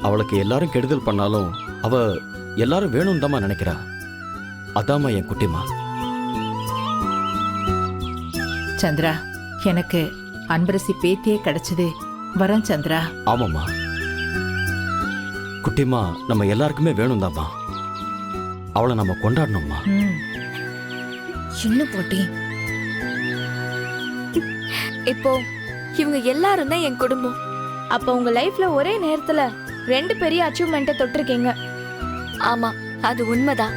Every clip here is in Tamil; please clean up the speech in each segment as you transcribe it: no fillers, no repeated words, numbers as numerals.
அவளுக்கு எல்லாரும் கெடுதல் பண்ணாலும் அவ எல்லாரும் வேணும் தாம்மா நினைக்கிறா. அதாம்மா என் குட்டிமா. சந்திரா, எனக்கு அன்பரசி பேத்தியே கிடைச்சது. வரேன் சந்திரா. ஆமாம்மா குட்டிமா, நம்ம எல்லாருக்குமே வேணும் தாம்மா. அவளை நம்ம கொண்டாடணும்மா. சின்ன போட்டி. இப்போ இவங்க எல்லாரும் தான் என் குடும்பம். அப்ப உங்க லைஃப்ல ஒரே நேரத்துல 2 பெரிய அச்சீவ்மெண்ட்டை தொட்டிருக்கீங்க. ஆமா, அது உண்மைதான்.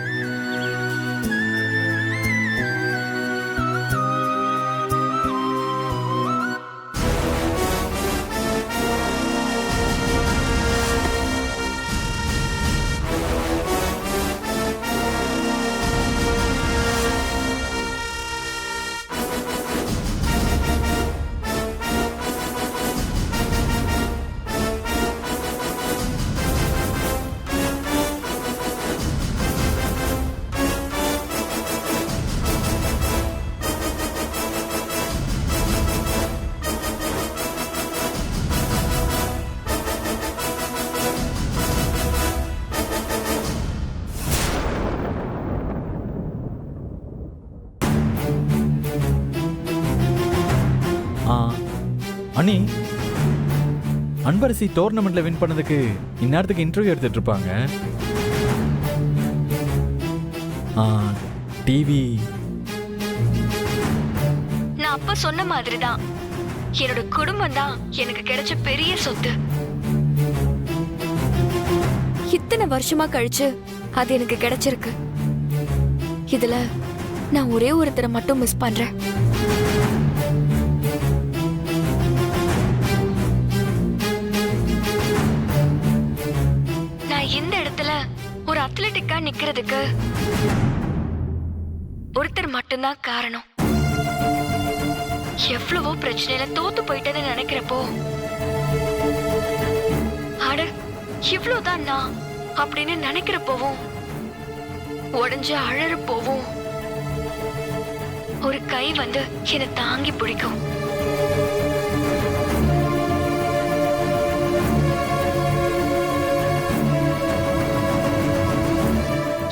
அண்ணி, அன்பரசி டோர்னமெண்ட்ல வின் பண்ணதுக்கு இந்நேரத்துக்கு இன்டர்வியூ எடுத்துட்டு இருப்பாங்க. டிவி. நான் அப்ப சொன்ன மாதிரிதான், என்னோட குடும்பம் தான் எனக்கு கிடைச்ச பெரிய சொத்து. இத்தனை வருஷமா கழிச்சு அது எனக்கு கிடைச்சிருக்கு. இதுல நான் ஒரே ஒருத்தரை மட்டும் மிஸ் பண்றேன். இந்த இடத்துல ஒரு அத்லெட்டிக்கா நிக்கிறதுக்கு ஒருத்தர் மட்டும்தான் காரணம். எவ்வளவோ பிரச்சனையில தோத்து போயிட்டேன்னு நினைக்கிறப்போ, அட இவ்வளவுதான் நான் அப்படின்னு நினைக்கிறப்போவும், உடஞ்சு அழறப்போவும் ஒரு கை வந்து என்னை தாங்கி பிடிக்கும்.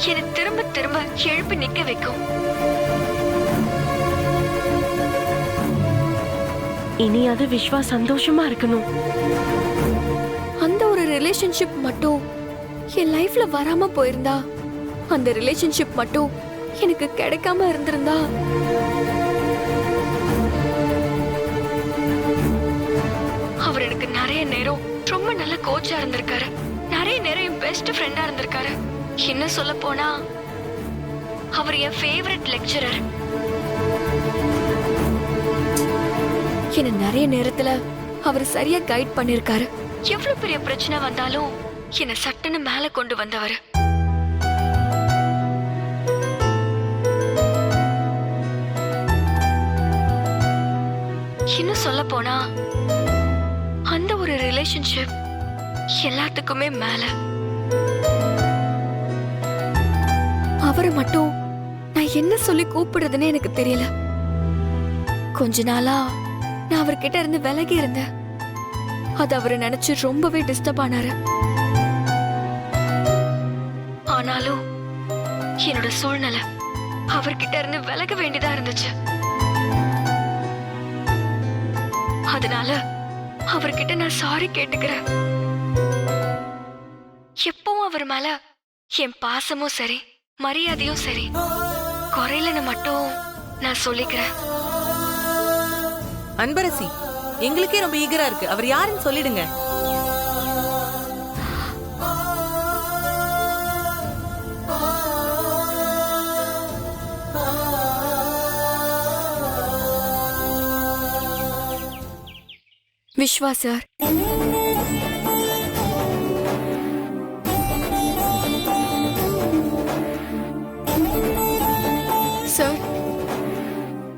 என்னை திரும்ப திரும்ப எழுப்பி நிக்க வைக்கும். இனியாவது விஸ்வா சந்தோஷமா இருக்கணும். அந்த ஒரு ரிலேஷன்ஷிப் மட்டும் என் லைஃப்ல வராம போயிருந்தா, அந்த ரிலேஷன்ஷிப் மட்டும் எனக்கு கிடைக்காம இருந்திருந்தா, அவர் எனக்கு நிறைய நேரம் ரொம்ப நல்ல கோச்சா இருந்திருக்காரு. நிறைய நேரம் என் பெஸ்ட் ஃப்ரெண்டா இருந்திருக்காரு. என்ன சொல்ல போனா, அவர் என் ஃபேவரட் லெக்சரர். என்ன நிறைய நேரத்துல அவர் சரியா கைட் பண்ணிருக்காரு. எவ்வளவு பெரிய பிரச்சனை வந்தாலும் என்ன சட்டுன்னு மேல கொண்டு வந்தவர். இன்னும் சொல்ல போனா, அந்த ஒரு ரிலேஷன்ஷிப் எல்லாத்துக்குமே மேல. அவரை மட்டும் நான் என்ன சொல்லி கூப்பிடுறதுன்னு எனக்கு தெரியல. கொஞ்ச நாளா நான் அவர்கிட்ட இருந்து விலகி இருந்தேன். அது அவரை நினைச்சு ரொம்பவே டிஸ்டர்ப் ஆனாரு. ஆனாலும் என்னோட சூழ்நிலை அவர்கிட்ட இருந்து விலக வேண்டியதா இருந்துச்சு. அதனால அவர்கிட்ட நான் சாரி கேட்டுக்கிறேன். எப்பவும் அவர் மேல என் பாசமும் சரி, மரியாதையும் சரி குறையிலன்னு மட்டும் நான் சொல்லிக்கிறேன். அன்பரசி, எங்களுக்கே ரொம்ப ஈகரா இருக்கு. அவர் யாருன்னு சொல்லிடுங்க. விஸ்வா சார். சார்,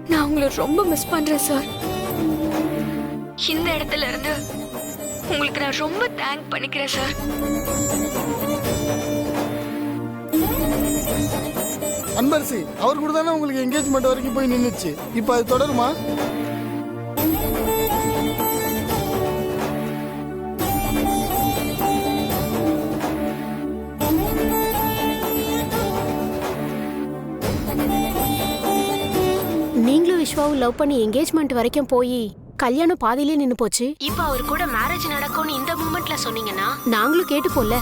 நான் உங்களை ரொம்ப மிஸ் பண்றேன் சார். இந்த இடத்துல இருந்து உங்களுக்கு நான் ரொம்ப தேங்க் பண்ணிக்கிறேன் சார். அன்பரசி, அவர் கூட தானே உங்களுக்கு என்கேஜ்மெண்ட் வரைக்கும் போய் நின்னுச்சு. இப்போ அது தொடருமா? விஸ்வாவும் லவ் பண்ணி என்கேஜ்மெண்ட் வரைக்கும் போய் கல்யாணம் பாதியிலே நின்னு போச்சு. இப்ப அவர் கூட மேரேஜ் நடக்கும்னு இந்த மூமெண்ட்ல சொன்னீங்கன்னா நாங்களும் கேட்டுப்போல.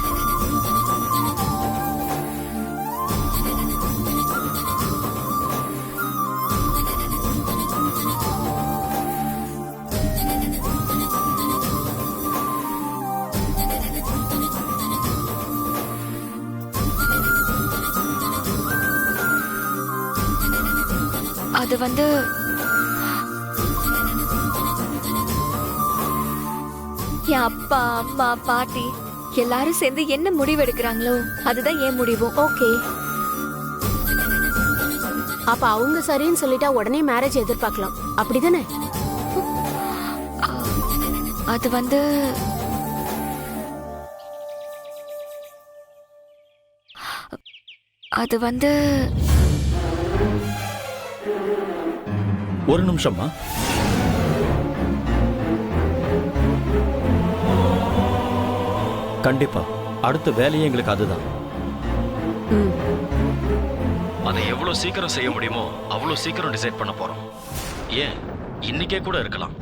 அது வந்து என் அப்பா அம்மா பாட்டி எல்லாரும் சேர்ந்து என்ன முடிவு எடுக்கிறாங்களோ அதுதான் என் முடிவும். ஓகே, அப்ப அவங்க சரின்னு சொல்லிட்டா உடனே மேரேஜ் எதிர்பார்க்கலாம், அப்படிதானே? அது வந்து அது வந்து ஒரு நிமிஷம்மா. கண்டிப்பா அடுத்த வேலையே எங்களுக்கு அதுதான். அதை எவ்வளவு சீக்கிரம் செய்ய முடியுமோ அவ்வளவு சீக்கிரம் டிசைட் பண்ண போறோம். ஏன் இன்னைக்கே கூட இருக்கலாம்.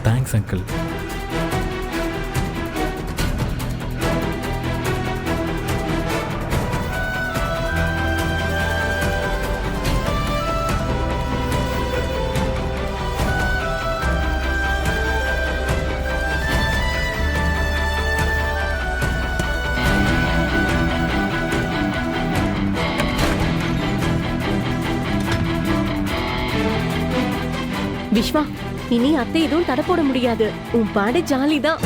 Thanks uncle. விஸ்வா, இனி அத்தை எதுவும் தடை போட முடியாது. உன் பாடு ஜாலிதான்.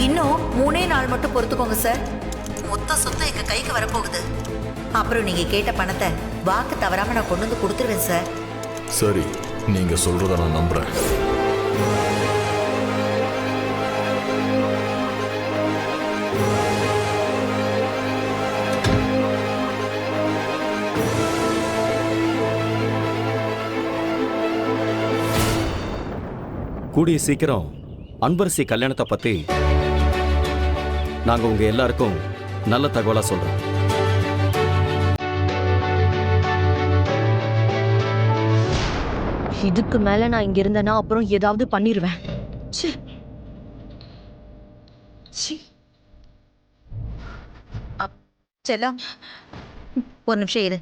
இன்னும் 3 நாள் மட்டும் பொறுத்துக்கோங்க சார். மொத்த சொத்து எங்க கைக்கு வரப்போகுது. அப்புறம் நீங்க கேட்ட பணத்தை வாக்கு தவறாம நான் கொண்டு வந்து கொடுத்துருவேன் சார். சரி, நீங்க சொல்றத நான் நம்புறேன். கூடிய சீக்கிரம் அன்பரசி கல்யாணத்தை பத்தி நாங்க உங்க எல்லாருக்கும் நல்ல தகவலா சொல்றோம். இதுக்கு மேல நான் இங்க இருந்தேன்னா அப்புறம் ஏதாவது பண்ணிருவேன். செல்லம், ஒரு நிமிஷம் இரு.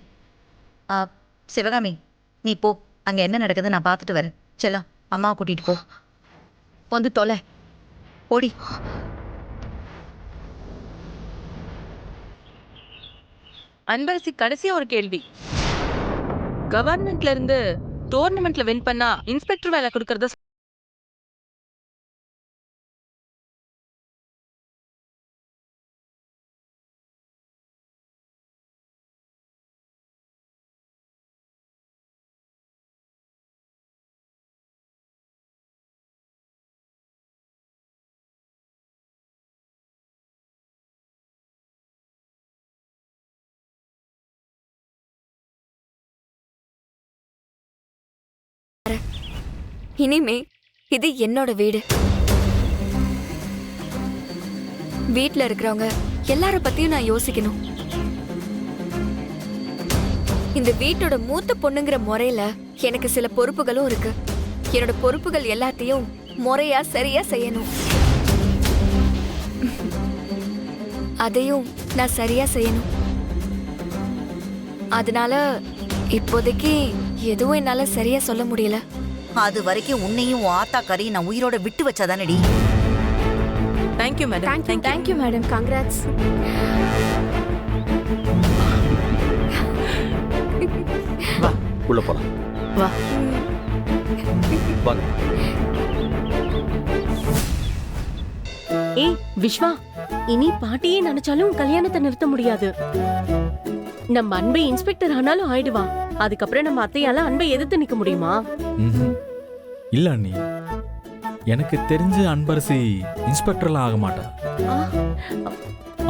சிவகாமி, நீ போ. அங்க என்ன நடக்குது நான் பார்த்துட்டு வரேன். செல்லம், அம்மாவை கூட்டிட்டு போ. வந்து தொலை. ஓடி. அன்பரசி, கடைசியா ஒரு கேள்வி. கவர்மெண்ட்ல இருந்து டோர்னமெண்ட்ல வின் பண்ணா இன்ஸ்பெக்டர் வேலை கொடுக்கறத இனிமே இது என்னோட வீடு. வீட்ல இருக்கிறவங்க எல்லார பத்தியும் நான் யோசிக்கணும். இந்த வீட்டோட மூத்த பொண்ணுங்கிற முறையில எனக்கு சில பொறுப்புகளும் இருக்கு. என்னோட பொறுப்புகள் எல்லாத்தையும் முறையா சரியா செய்யணும். அதையும் நான் சரியா செய்யணும். அதனால இப்போதைக்கு எதுவும் என்னால சரியா சொல்ல முடியல. அது வரைக்கும் உன்னையும் ஆத்தா கரையும் நான் உயிரோட விட்டு வச்சாதானடி. Thank you madam. Thank you madam. Congrats. வா, உள்ள போலாம். வா. வாங்க. ஏய் விஸ்வா, இனி பாட்டியே நினைச்சாலும் கல்யாணத்தை நிறுத்த முடியாது. நம்ம அன்பை இன்ஸ்பெக்டர் ஆனாலும் ஆயிடுவா. அதுக்கப்புறம் நம்ம அத்தையால அன்பை எதிர்த்து நிக்க முடியுமா? இல்ல அண்ணி, எனக்கு தெரிஞ்ச அன்பரசி இன்ஸ்பெக்டர்லாம் ஆக மாட்டா.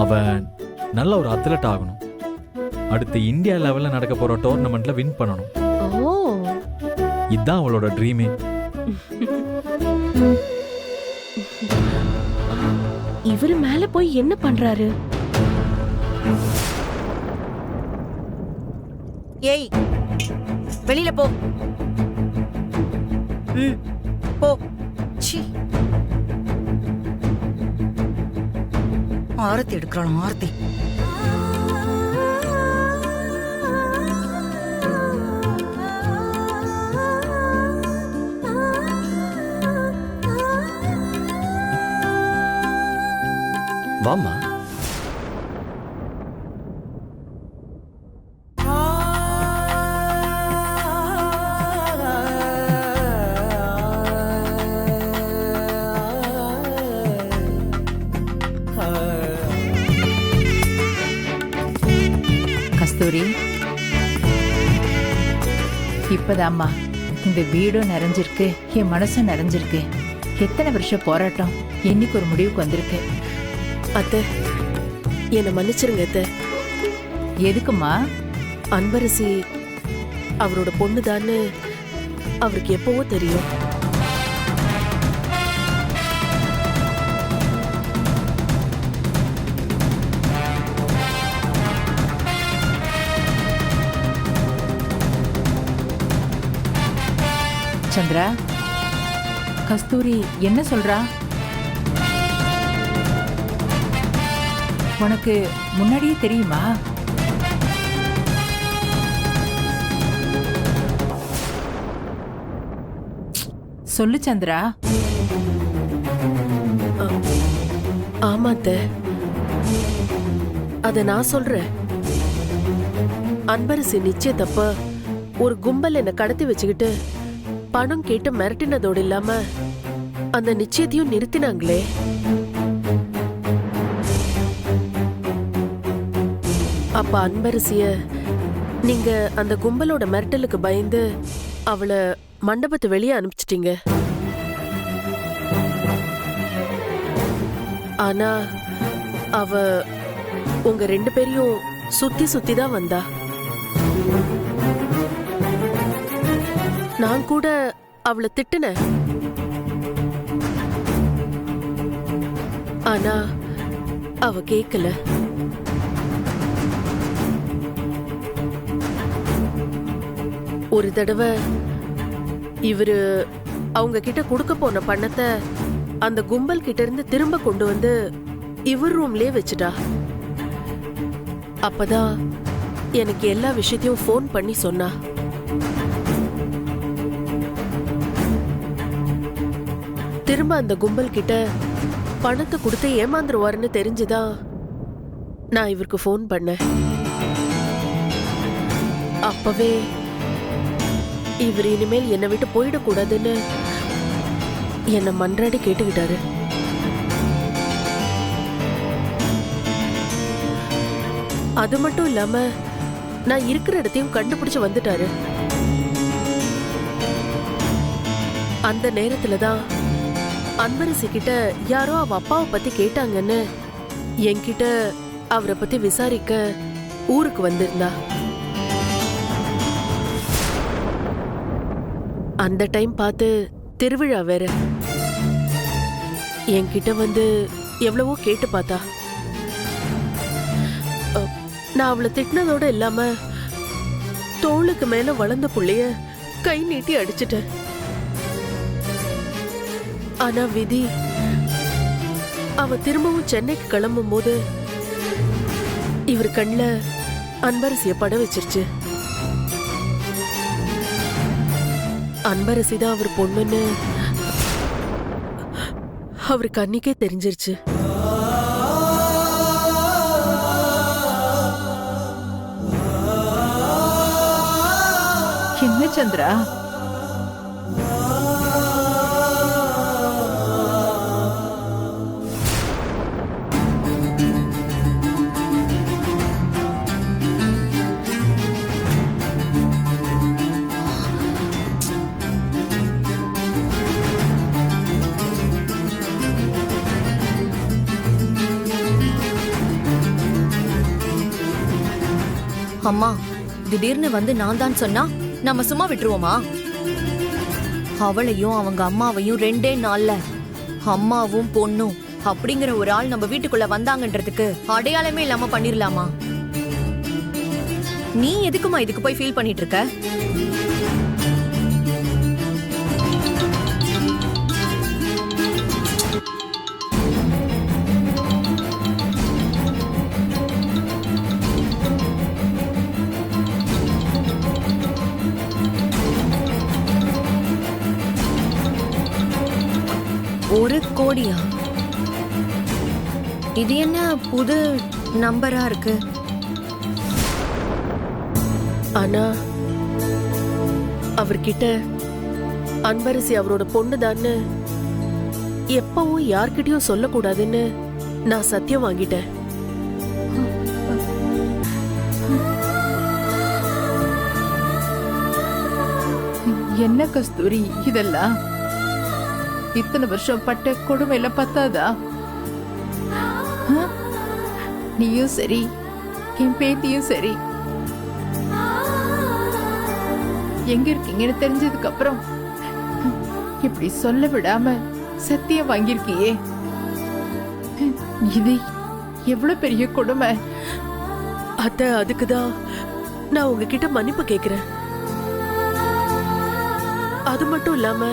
அவ நல்ல ஒரு அத்லட் ஆகணும். அடுத்து இந்தியா லெவல்ல நடக்க போற டோர்னமெண்ட்ல வின் பண்ணணும். ஓ, இதுதான் அவளோட ட்ரீமே. இவரு மேல போய் என்ன பண்றாரு? ஏய், வெளியில போ. போ. ச்சீ. ஆரத்தி எடுக்கிறாள் ஆரத்தி. வாம்மா. கஸ்தூரி, இப்பதாம்மா இந்த வீடும் நிறைஞ்சிருக்கு, என் மனசும் நிறைஞ்சிருக்கு. எத்தனை வருஷம் போராட்டம் இன்னைக்கு ஒரு முடிவுக்கு வந்திருக்கு. அத்தை, என்னை மன்னிச்சிருங்க அத்தை. எதுக்குமா? அன்பரசி அவரோட பொண்ணுதான்னு அவருக்கு எப்பவோ தெரியும். சந்திரா, கஸ்தூரி என்ன சொல்றா? உனக்கு முன்னாடியே தெரியுமா? சொல்லு சந்திரா. ஆமா அத்தை, அத நான் சொல்றேன். அன்பரசி நிச்சயத்தப்ப ஒரு கும்பல் என்ன கடத்தி வச்சுக்கிட்டு பணம் கேட்டு மிரட்டினதோடு இல்லாம அந்த நிச்சயத்தையும் நிறுத்தினாங்களே. அப்ப அன்பரசிய நீங்க அந்த கும்பலோட மிரட்டலுக்கு பயந்து அவளை மண்டபத்தை வெளியே அனுப்பிச்சிட்டீங்க. ஆனா அவ உங்க 2 பேரையும் சுத்தி சுத்தி தான் வந்தா. நான் கூட அவளை திட்டுனேன். ஆனா அவ கேக்கல. ஒரு தடவை இவரு அவங்க கிட்ட கொடுக்க போன பணத்தை அந்த கும்பல் கிட்ட இருந்து திரும்ப கொண்டு வந்து இவர் ரூம்லயே வச்சுட்டா. அப்பதான் எனக்கு எல்லா விஷயத்தையும் ஃபோன் பண்ணி சொன்னா. திரும்ப அந்த கும்பல் கிட்ட பணத்தை கொடுத்து ஏமாந்துருவாருன்னு தெரிஞ்சுதான் நான் இவருக்கு ஃபோன் பண்ணேன். அப்பவே இவர் இனிமேல் என்னை விட்டு போயிடக்கூடாதுன்னு என்னை மன்றாடி கேட்டுக்கிட்டாரு. அது மட்டும் இல்லாம நான் இருக்கிற இடத்தையும் கண்டுபிடிச்சு வந்துட்டாரு. அந்த நேரத்துலதான் அன்பரசி கிட்ட யாரோ அவ அப்பாவை பத்தி கேட்டாங்கன்னு என்கிட்ட அவரை பத்தி விசாரிக்க ஊருக்கு வந்திருந்தா. அந்த டைம் பார்த்து திருவிழா வேற. என்கிட்ட வந்து எவ்வளவோ கேட்டு பார்த்தா. நான் அவளை திட்டினதோட இல்லாம தோளுக்கு மேல வளர்ந்த புள்ளைய கை நீட்டி அடிச்சிட்டேன். ஆனா விதி அவ திரும்பவும் சென்னைக்கு கிளம்பும் போது இவர் கண்ணுல அன்பரசிய பட வச்சிருச்சு. அன்பரசி தான் அவர் பொண்ணுன்னு அவருக்கு அன்னைக்கே தெரிஞ்சிருச்சு. என்ன சந்திரா? அம்மா திடீர்னு வந்து நான் தான் சொன்னா நம்ம சும்மா விட்டுருவோமா? அவளையும் அவங்க அம்மாவையும் 2 நாள்ல அம்மாவும் பொண்ணும் அப்படிங்கிற ஒரு ஆள் நம்ம வீட்டுக்குள்ள வந்தாங்கன்றதுக்கு அடையாளமே இல்லாம பண்ணிரலாமா? நீ எதுக்குமா இதுக்கு போய் ஃபீல் பண்ணிட்டு இருக்க? ஒரு கோடியா? இது என்ன புது நம்பரா இருக்கு? ஆனா அவர்கிட்ட அன்பரசி அவரோட பொண்ணுதான்னு எப்பவும் யார்கிட்டயும் சொல்லக்கூடாதுன்னு நான் சத்தியம் வாங்கிட்டேன். என்ன கஸ்தூரி இதெல்லாம்? இத்தனை வருஷம் பட்ட கொடுமையில பத்தாதா? நீயும் சரி என் பேத்தியும் சரி எங்க இருக்கீங்கன்னு தெரிஞ்சதுக்கு அப்புறம் இப்படி சொல்ல விடாம சத்தியம் வாங்கியிருக்கியே. இது எவ்வளவு பெரிய கொடுமை. அதுக்குதான் நான் உங்ககிட்ட மன்னிப்பு கேக்குறேன். அது மட்டும் இல்லாம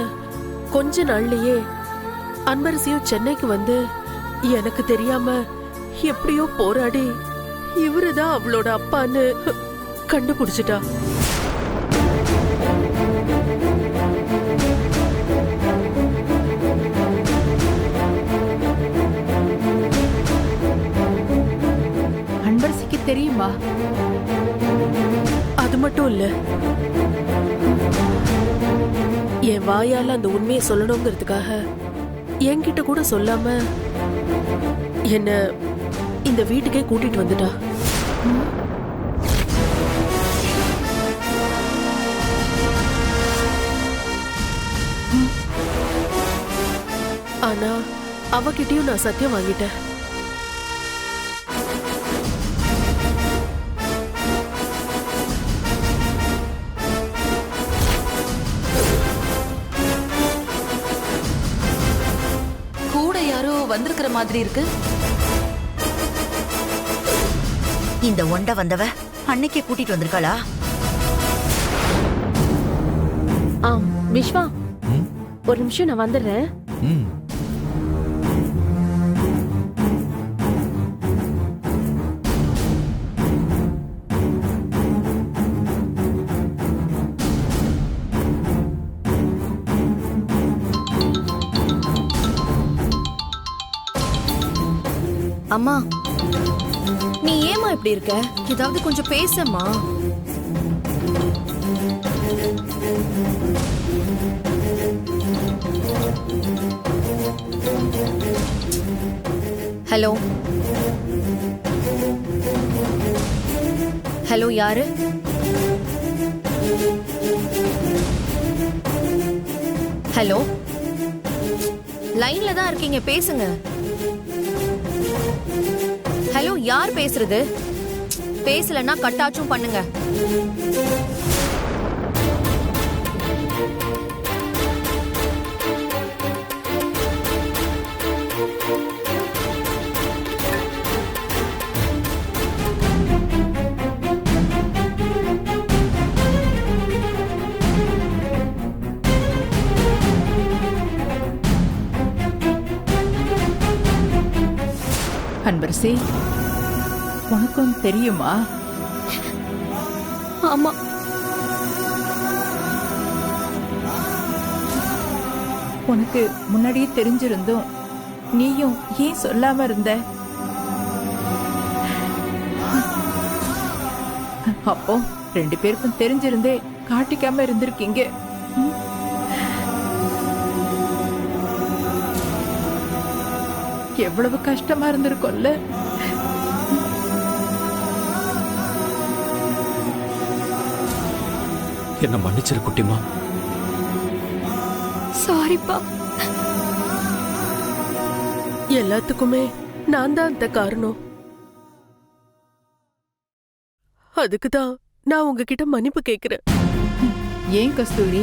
கொஞ்ச நாள்லயே அன்பரசியும் சென்னைக்கு வந்து எனக்கு தெரியாம எப்படியோ போராடி இவருதான் அவளோட அப்பான்னு கண்டுபிடிச்சிட்டா. அன்பரசிக்கு தெரியுமா? அது மட்டும் இல்ல, என் வாயால அந்த உண்மையை சொல்லணுங்கிறதுக்காக என்கிட்ட கூட சொல்லாம என்ன இந்த வீட்டுக்கே கூட்டிட்டு வந்துட்டா. ஆனா அவகிட்டயும் நான் சத்தியம் வாங்கிட்டேன். வந்திருக்கிற மாதிரி இருக்கு. இந்த ஒண்ட வந்தவ அன்னைக்கே கூட்டிட்டு வந்திருக்காளா? விஸ்வா, ஒரு நிமிஷம் நான் வந்துடுறேன். அம்மா, நீ ஏமா இப்படி இருக்க? ஏதாவது கொஞ்சம் பேசம்மா. ஹலோ ஹலோ, யாரு? ஹலோ, லைன்ல தான் இருக்கீங்க, பேசுங்க. ஹலோ, யார் பேசுறது? பேசலன்னா கட்டாச்சும் பண்ணுங்க. அன்பரசி, உனக்கும் தெரியுமா? ஆமா, உனக்கு முன்னாடியே தெரிஞ்சிருந்தோம் நீயும் ஏன் சொல்லாம இருந்த? அப்போ 2 பேருக்கும் தெரிஞ்சிருந்தே காட்டிக்காம இருந்திருக்கீங்க. எவ்வளவு கஷ்டமா இருந்திருக்கும்ல. என்ன மன்னிச்சிரு குட்டிமா. சாரிப்பா. எல்லாத்துக்குமே நான் தான் அந்த காரணம். அதுக்கு தான் நான் உங்ககிட்ட மன்னிப்பு கேக்குறேன். ஏன் கஸ்தூரி,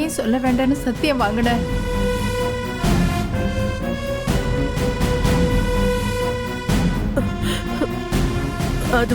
ஏன் சொல்ல வேண்டாம்னு சத்தியம் வாங்கின? அது